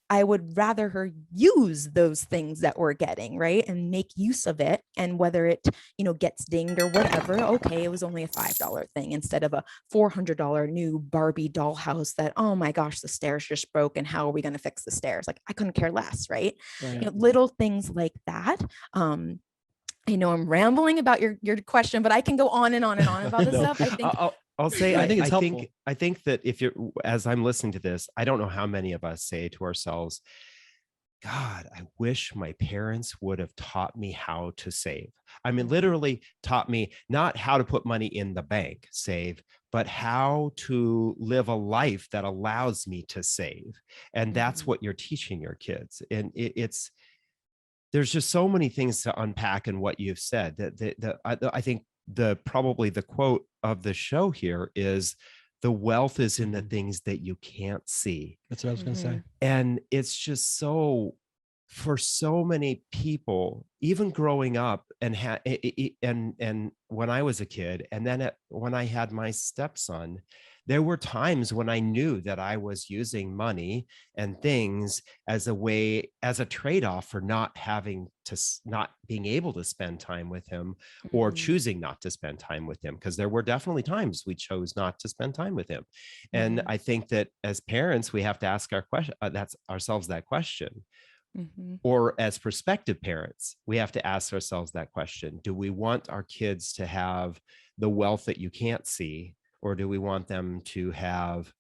I would rather her use those things that we're getting, right? And make use of it. And whether it, gets dinged or whatever, okay, it was only a $5 thing instead of a $400 new Barbie dollhouse that, oh my gosh, the stairs just broke. And how are we going to fix the stairs? Like, I couldn't care less, right? Right. Little things like that. I know I'm rambling about your question, but I can go on and on and on about this No, stuff. I think I'll say, I think it's helpful. I think that if you're, as I'm listening to this, I don't know how many of us say to ourselves, God, I wish my parents would have taught me how to save. I mean, literally taught me not how to put money in the bank, save, but how to live a life that allows me to save. And that's what you're teaching your kids. And it's, there's just so many things to unpack in what you've said that I think probably the quote of the show here is, the wealth is in the things that you can't see. That's what I was going to say. And it's just so, for so many people, even growing up and when I was a kid, and then when I had my stepson, there were times when I knew that I was using money and things as a way, as a trade-off for not being able to spend time with him, or choosing not to spend time with him. Because there were definitely times we chose not to spend time with him. And I think that as parents, we have to ask ourselves that question. Or as prospective parents, we have to ask ourselves that question. Do we want our kids to have the wealth that you can't see? Or do we want them to have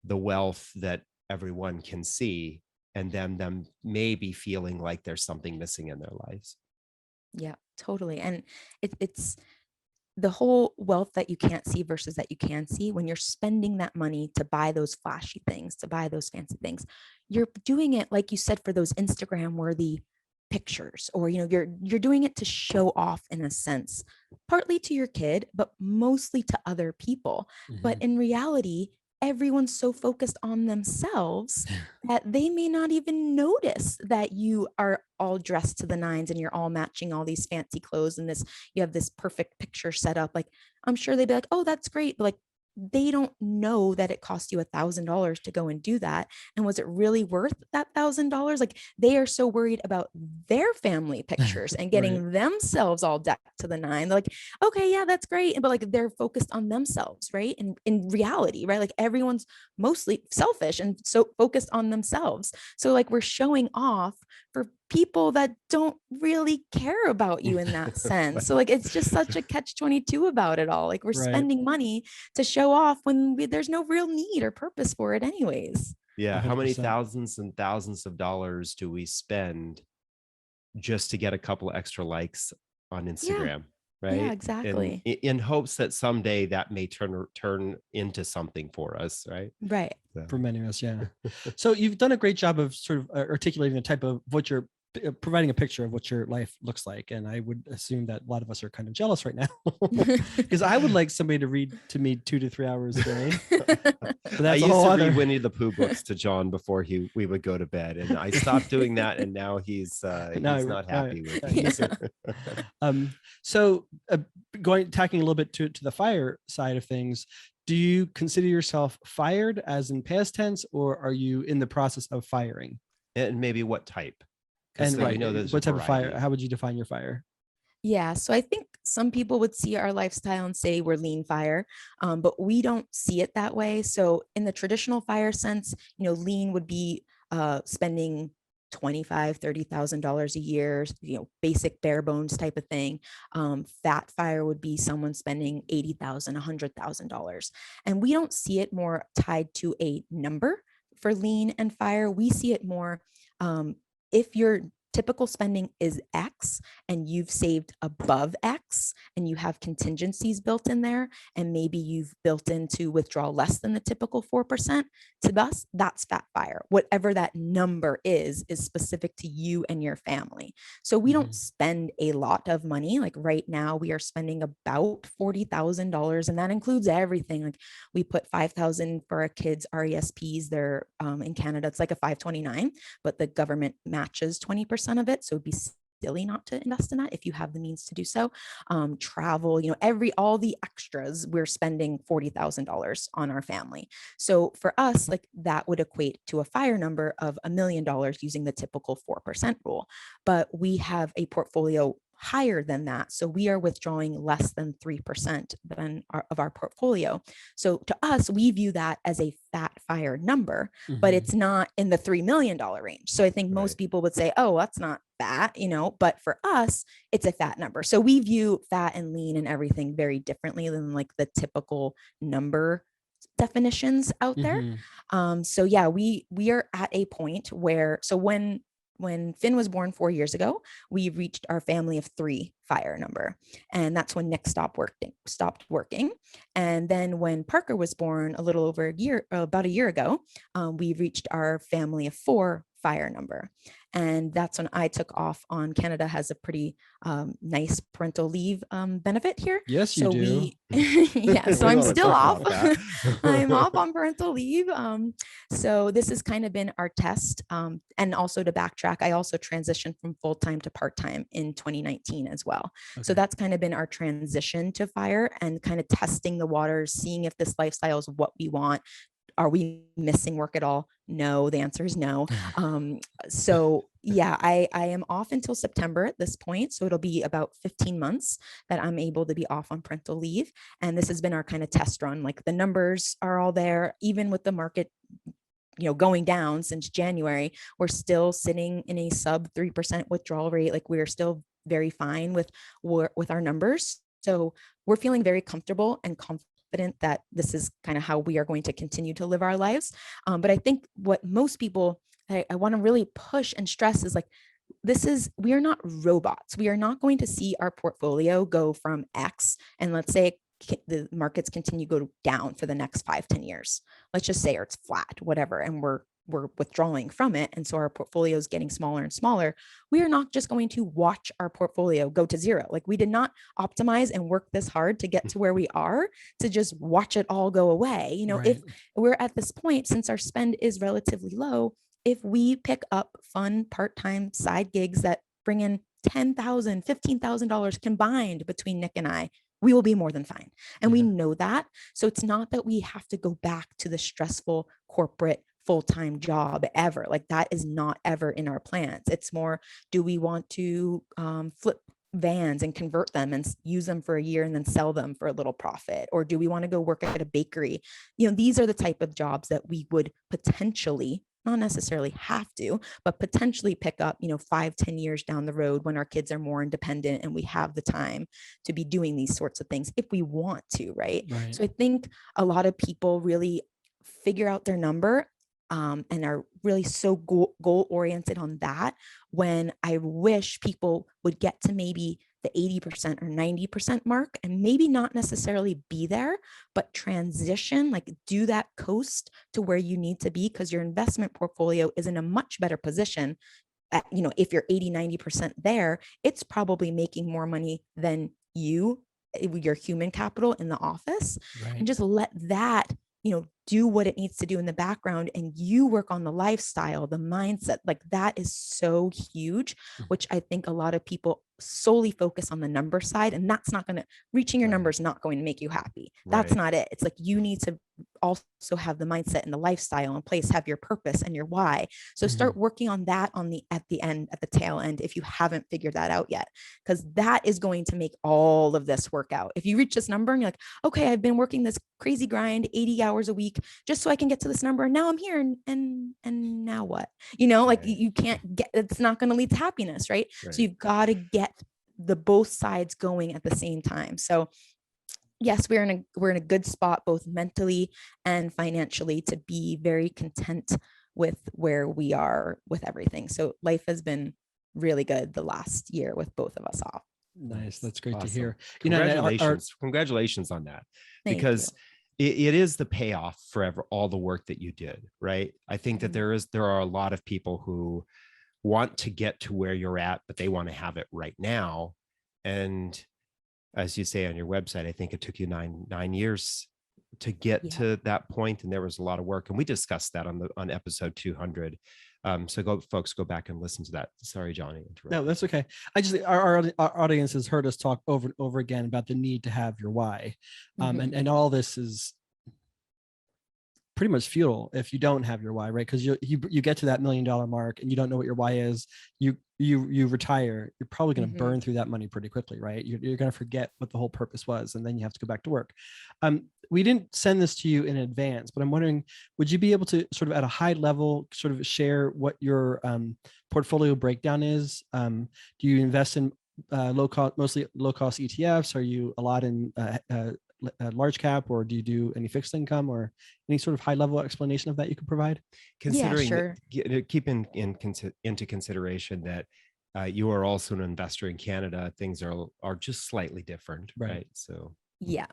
the wealth that everyone can see, and them maybe feeling like there's something missing in their lives? Yeah, totally. And it's the whole wealth that you can't see versus that you can see. When you're spending that money to buy those flashy things, to buy those fancy things, you're doing it, like you said, for those Instagram worthy pictures, or you're doing it to show off, in a sense, partly to your kid, but mostly to other people. But in reality, everyone's so focused on themselves that they may not even notice that you are all dressed to the nines and you're all matching all these fancy clothes, and you have this perfect picture set up. Like, I'm sure they'd be like, oh, that's great, but like, they don't know that it cost you $1,000 to go and do that. And was it really worth that $1,000? Like, they are so worried about their family pictures and getting themselves all decked to the nine. They're like, okay, yeah, that's great. But like, they're focused on themselves, right? And in reality, right? Like, everyone's mostly selfish and so focused on themselves. So like, we're showing off for people that don't really care about you in that sense. So like, it's just such a catch-22 about it all. Like, we're spending money to show off when there's no real need or purpose for it anyways. Yeah. 100%. How many thousands and thousands of dollars do we spend just to get a couple extra likes on Instagram? Right. Yeah, exactly. In hopes that someday that may turn into something for us. Right. Right. For many of us. Yeah. So you've done a great job of sort of articulating the type of what you're providing, a picture of what your life looks like. And I would assume that a lot of us are kind of jealous right now, because I would like somebody to read to me 2 to 3 hours a day. But I used to read Winnie the Pooh books to John before we would go to bed, and I stopped doing that, and now he's not happy with it. So tacking a little bit to the fire side of things, do you consider yourself fired, as in past tense, or are you in the process of firing? And maybe what type? And what type of fire? How would you define your fire? Yeah, so I think some people would see our lifestyle and say we're lean fire, but we don't see it that way. So in the traditional fire sense, lean would be spending $25,000, $30,000 a year, basic bare bones type of thing. Fat fire would be someone spending $80,000, $100,000. And we don't see it more tied to a number for lean and fire. We see it more, if your typical spending is X and you've saved above X and you have contingencies built in there, and maybe you've built in to withdraw less than the typical 4%, to us, that's fat fire. Whatever that number is specific to you and your family. So we don't spend a lot of money. Like right now we are spending about $40,000, and that includes everything. Like, we put $5,000 for our kids' RESPs. They're in Canada, it's like a 529, but the government matches 20% of it. So it'd be silly not to invest in that if you have the means to do so. Travel, all the extras, we're spending $40,000 on our family. So for us, like that would equate to a fire number of $1 million using the typical 4% rule. But we have a portfolio higher than that. So we are withdrawing less than 3% of our portfolio. So to us, we view that as a fat fire number, but it's not in the $3 million range. So I think most people would say, oh, that's not fat, but for us, it's a fat number. So we view fat and lean and everything very differently than like the typical number definitions out there. So yeah, we are at a point where, so when Finn was born 4 years ago, we reached our family of 3 fire number. And that's when Nick stopped working. And then when Parker was born a little over about a year ago, we reached our family of 4 fire number. And that's when I took off on. Canada has a pretty nice parental leave benefit here. Yes, you so do. Yeah, so I'm still off. That. I'm off on parental leave. So this has kind of been our test. And also to backtrack, I also transitioned from full-time to part-time in 2019 as well. Okay. So that's kind of been our transition to fire and kind of testing the waters, seeing if this lifestyle is what we want. Are we missing work at all? No, the answer is no. So yeah, I am off until September at this point. So it'll be about 15 months that I'm able to be off on parental leave. And this has been our kind of test run. Like the numbers are all there, even with the market going down since January, we're still sitting in a sub 3% withdrawal rate. Like we're still very fine with our numbers. So we're feeling very comfortable and confident that this is kind of how we are going to continue to live our lives. But I think what most people, I want to really push and stress is like, we are not robots. We are not going to see our portfolio go from X and let's say the markets continue to go down for the next 5-10 years. Let's just say, or it's flat, whatever, and we're withdrawing from it. And so our portfolio is getting smaller and smaller. We are not just going to watch our portfolio go to zero. Like we did not optimize and work this hard to get to where we are to just watch it all go away. If we're at this point, since our spend is relatively low, if we pick up fun part-time side gigs that bring in $10,000, $15,000 combined between Nick and I, we will be more than fine. And we know that. So it's not that we have to go back to the stressful corporate full-time job ever. Like that is not ever in our plans. It's more, do we want to flip vans and convert them and use them for a year and then sell them for a little profit? Or do we want to go work at a bakery? These are the type of jobs that we would potentially, not necessarily have to, but potentially pick up, 5-10 years down the road when our kids are more independent and we have the time to be doing these sorts of things if we want to, right? So I think a lot of people really figure out their number and are really so goal oriented on that, when I wish people would get to maybe the 80% or 90% mark and maybe not necessarily be there, but transition, like do that coast to where you need to be, because your investment portfolio is in a much better position. If you're 80-90% there, it's probably making more money than your human capital in the office. And just let that do what it needs to do in the background, and you work on the lifestyle, the mindset. Like that is so huge, which I think a lot of people solely focus on the number side, and that's not going to, reaching your numbers not going to make you happy. That's not it. It's like you need to also have the mindset and the lifestyle in place, have your purpose and your why. So start working on that at the tail end, if you haven't figured that out yet, because that is going to make all of this work out. If you reach this number and you're like, okay, I've been working this crazy grind 80 hours a week just so I can get to this number, and now I'm here, and now what? Like you can't get, it's not going to lead to happiness, right? So you've got to get the both sides going at the same time. So yes, we're in a good spot both mentally and financially to be very content with where we are with everything. So life has been really good the last year with both of us off. Nice. That's great to Awesome. hear. Congratulations. Congratulations on that. Because it is the payoff for all the work that you did, right? I think that there are a lot of people who want to get to where you're at, but they want to have it right now. And as you say on your website, I think it took you nine years to get to that point, and there was a lot of work. And we discussed that on episode 200. So folks, go back and listen to that. Sorry, Johnny. No, that's okay. I just our audience has heard us talk over and over again about the need to have your why, and all this is pretty much futile if you don't have your why, right? Because you get to that $1 million mark and you don't know what your why is. You retire. You're probably going to burn through that money pretty quickly, right? You're going to forget what the whole purpose was, and then you have to go back to work. We didn't send this to you in advance, but I'm wondering, would you be able to sort of at a high level sort of share what your portfolio breakdown is? Do you invest in mostly low cost ETFs? Are you a lot in large cap, or do you do any fixed income, or any sort of high level explanation of that you could provide? Considering Yeah, sure. keep into consideration that you are also an investor in Canada, things are just slightly different, right? So Yeah.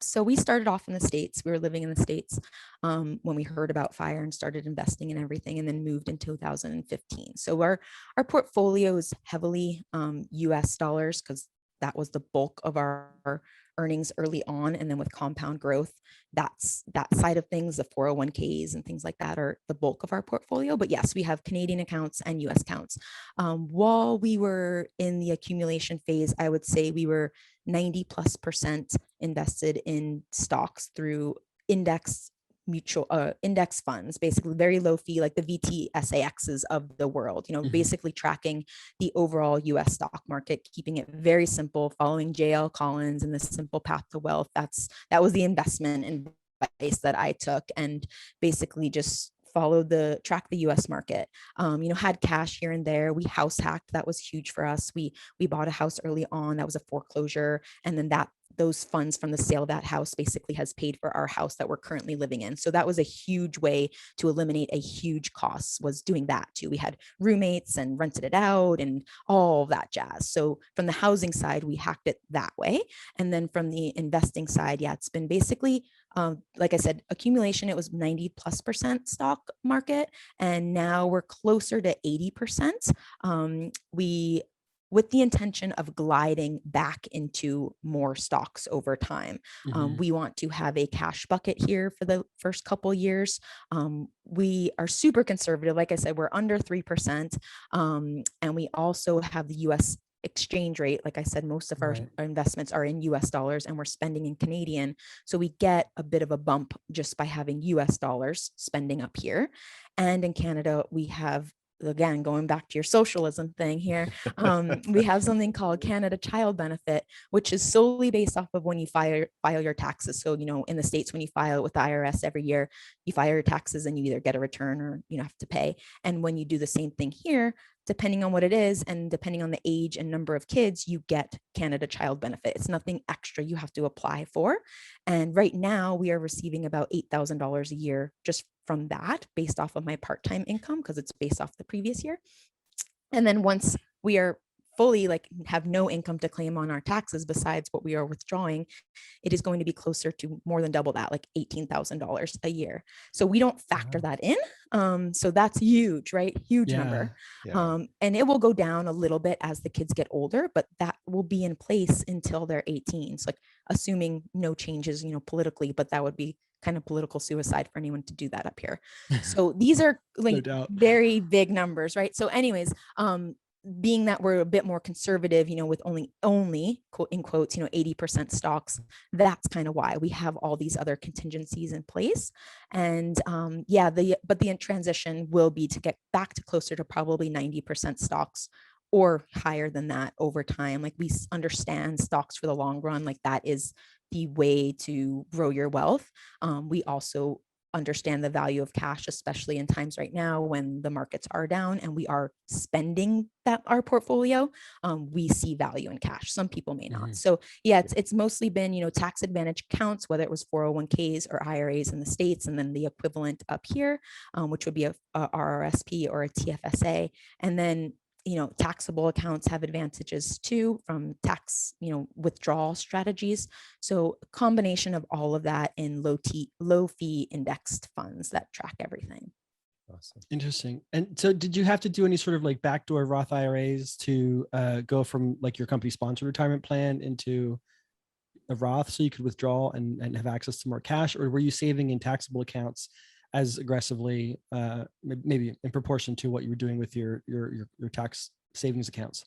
So we started off in the States. We were living in the States when we heard about fire and started investing in everything, and then moved in 2015. So our portfolio is heavily US dollars, because that was the bulk of our earnings early on. And then with compound growth, that's that side of things, the 401ks and things like that are the bulk of our portfolio. But yes, we have Canadian accounts and US accounts. While we were in the accumulation phase, I would say we were 90+% invested in stocks through index funds, basically very low fee, like the VTSAXs of the world, basically tracking the overall US stock market, keeping it very simple, following JL Collins and the simple path to wealth. That was the investment advice that I took, and basically just track the US market. Had cash here and there. We house hacked. That was huge for us. We bought a house early on. That was a foreclosure. And then those funds from the sale of that house basically has paid for our house that we're currently living in. So that was a huge way to eliminate a huge cost, was doing that too. We had roommates and rented it out and all that jazz. So from the housing side, we hacked it that way. And then from the investing side, yeah, it's been basically like I said, accumulation, it was 90+% stock market. And now we're closer to 80%. With the intention of gliding back into more stocks over time. We want to have a cash bucket here for the first couple years. We are super conservative. Like I said, we're under 3%. And we also have the US exchange rate. Like I said, most of our investments are in US dollars, and we're spending in Canadian. So we get a bit of a bump just by having US dollars spending up here. And in Canada, we have, again, going back to your socialism thing here, we have something called Canada Child Benefit, which is solely based off of when you file your taxes. So, in the States, when you file it with the IRS every year, you file your taxes and you either get a return or have to pay. And when you do the same thing here, depending on what it is and depending on the age and number of kids, you get Canada Child Benefit. It's nothing extra you have to apply for. And right now we are receiving about $8,000 a year just from that, based off of my part-time income, because it's based off the previous year. And then once we are fully have no income to claim on our taxes besides what we are withdrawing, it is going to be closer to more than double that, like $18,000 a year. So we don't factor that in. So that's huge, right? Huge number. And it will go down a little bit as the kids get older, but that will be in place until they're 18. So assuming no changes, politically, but that would be kind of political suicide for anyone to do that up here. So these are very big numbers, right? So anyways, being that we're a bit more conservative, with only quote in quotes, 80% stocks, that's kind of why we have all these other contingencies in place. And but the transition will be to get back to closer to probably 90% stocks, or higher than that over time. We understand stocks for the long run, that is the way to grow your wealth. We also understand the value of cash, especially in times right now when the markets are down and we are spending our portfolio. We see value in cash. Some people may not. So yeah, it's mostly been, tax advantage accounts, whether it was 401ks or IRAs in the States, and then the equivalent up here, which would be a RRSP or a TFSA. And then taxable accounts have advantages too from tax, withdrawal strategies. So a combination of all of that in low fee indexed funds that track everything. Awesome. Interesting. And so did you have to do any sort of backdoor Roth IRAs to go from your company sponsored retirement plan into a Roth so you could withdraw and have access to more cash? Or were you saving in taxable accounts as aggressively, maybe in proportion to what you were doing with your tax savings accounts?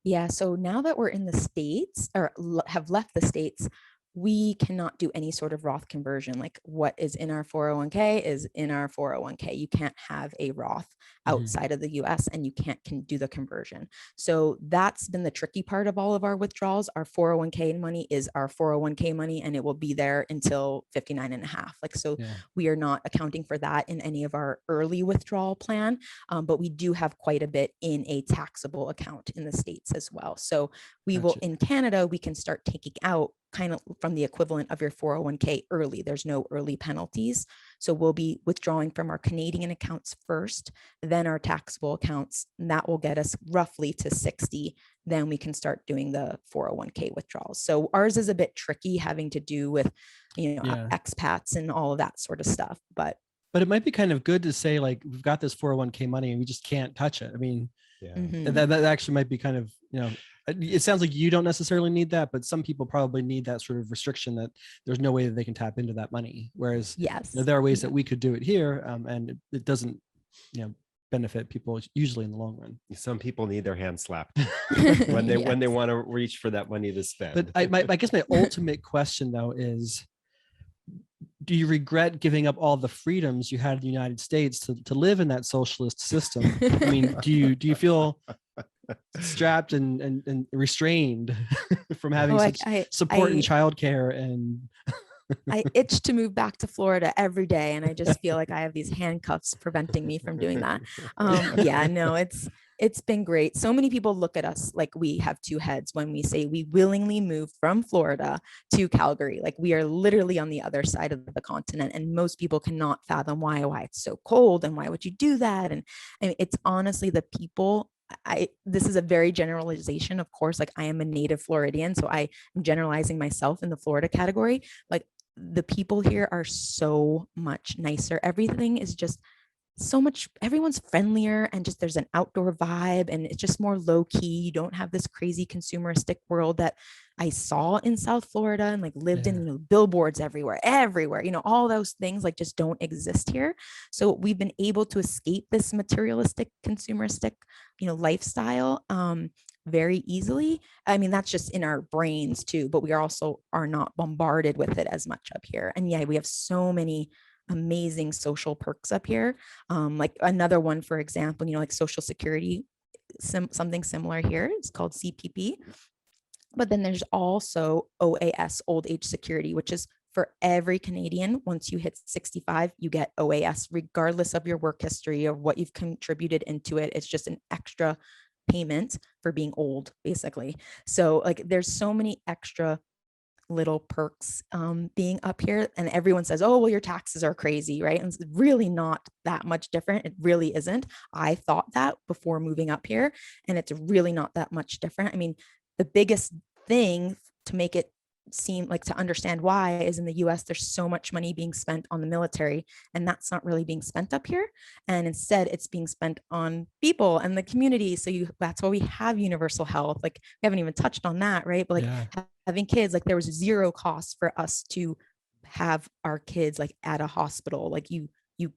Yeah. So now that we're in the States or have left the States, we cannot do any sort of Roth conversion. Like what is in our 401k is in our 401k. You can't have a Roth outside of the US and you can't can do the conversion. So that's been the tricky part of all of our withdrawals. Our 401k money is our 401k money and it will be there until 59 and a half. Like, so Yeah. we are not accounting for that in any of our early withdrawal plan. But we do have quite a bit in a taxable account in the States as well. So we will, Gotcha. in Canada, we can start taking out kind of from the equivalent of your 401k early. There's no early penalties. So we'll be withdrawing from our Canadian accounts first, then our taxable accounts, and that will get us roughly to 60. Then we can start doing the 401k withdrawals. So ours is a bit tricky, having to do with, Yeah. expats and all of that sort of stuff. But it might be kind of good to say, like, we've got this 401k money and we just can't touch it. I mean, Yeah. that actually might be kind of, it sounds like you don't necessarily need that, but some people probably need that sort of restriction that there's no way that they can tap into that money. Whereas yes, there are ways that we could do it here, and it doesn't, benefit people usually in the long run. Some people need their hand slapped when they want to reach for that money to spend. But I guess my ultimate question though is, do you regret giving up all the freedoms you had in the United States to live in that socialist system? I mean, do you feel strapped and restrained from having such support in childcare? And I itch to move back to Florida every day, and I just feel like I have these handcuffs preventing me from doing that. Yeah, no, it's been great. So many people look at us like we have two heads when we say we willingly moved from Florida to Calgary. Like we are literally on the other side of the continent, and most people cannot fathom why it's so cold and why would you do that. And it's honestly the people. This is a very generalization, of course. Like I am a native Floridian, so I am generalizing myself in the Florida category. Like the people here are so much nicer. Everything is just so much, everyone's friendlier, and just there's an outdoor vibe, and it's just more low key. You don't have this crazy consumeristic world that I saw in South Florida and like lived in, billboards everywhere, all those things like just don't exist here. So we've been able to escape this materialistic, consumeristic, lifestyle very easily. I mean, that's just in our brains too, but we are not bombarded with it as much up here. And yeah, we have so many amazing social perks up here. Like another one, for example, like Social Security, something similar here. It's called CPP. But then there's also OAS, Old Age Security, which is for every Canadian. Once you hit 65, you get OAS, regardless of your work history or what you've contributed into it. It's just an extra payment for being old, basically. So like there's so many extra little perks being up here, and everyone says, oh, well, your taxes are crazy, right? And it's really not that much different. It really isn't. I thought that before moving up here, and it's really not that much different. I mean, the biggest thing to make it seem like, to understand why, is in the US there's so much money being spent on the military, and that's not really being spent up here, and instead it's being spent on people and the community. So that's why we have universal health. Like we haven't even touched on that, right? But like having kids, like there was zero cost for us to have our kids like at a hospital. Like you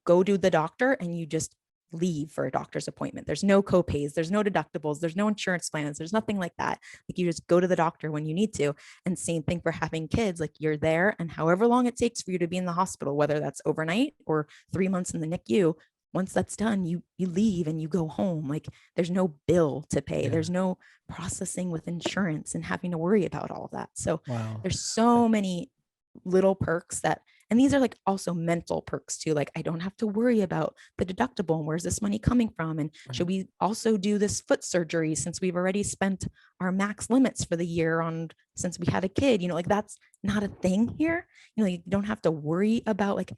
go to the doctor and you just leave for a doctor's appointment. There's no copays, there's no deductibles, there's no insurance plans, there's nothing like that. Like you just go to the doctor when you need to. And same thing for having kids. Like you're there, and however long it takes for you to be in the hospital, whether that's overnight or 3 months in the NICU, once that's done, you leave and you go home. Like there's no bill to pay. There's no processing with insurance and having to worry about all of that. So there's so many little perks and these are like also mental perks too. Like I don't have to worry about the deductible and where's this money coming from, and should we also do this foot surgery since we've already spent our max limits for the year on since we had a kid. Like that's not a thing here. You don't have to worry about like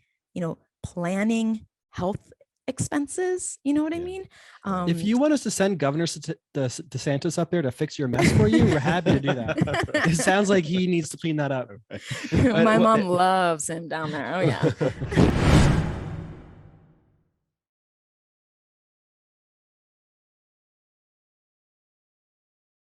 planning health expenses. You know what I mean? If you want us to send Governor DeSantis up there to fix your mess for you, we're happy to do that. It sounds like he needs to clean that up. My mom loves him down there. Oh yeah.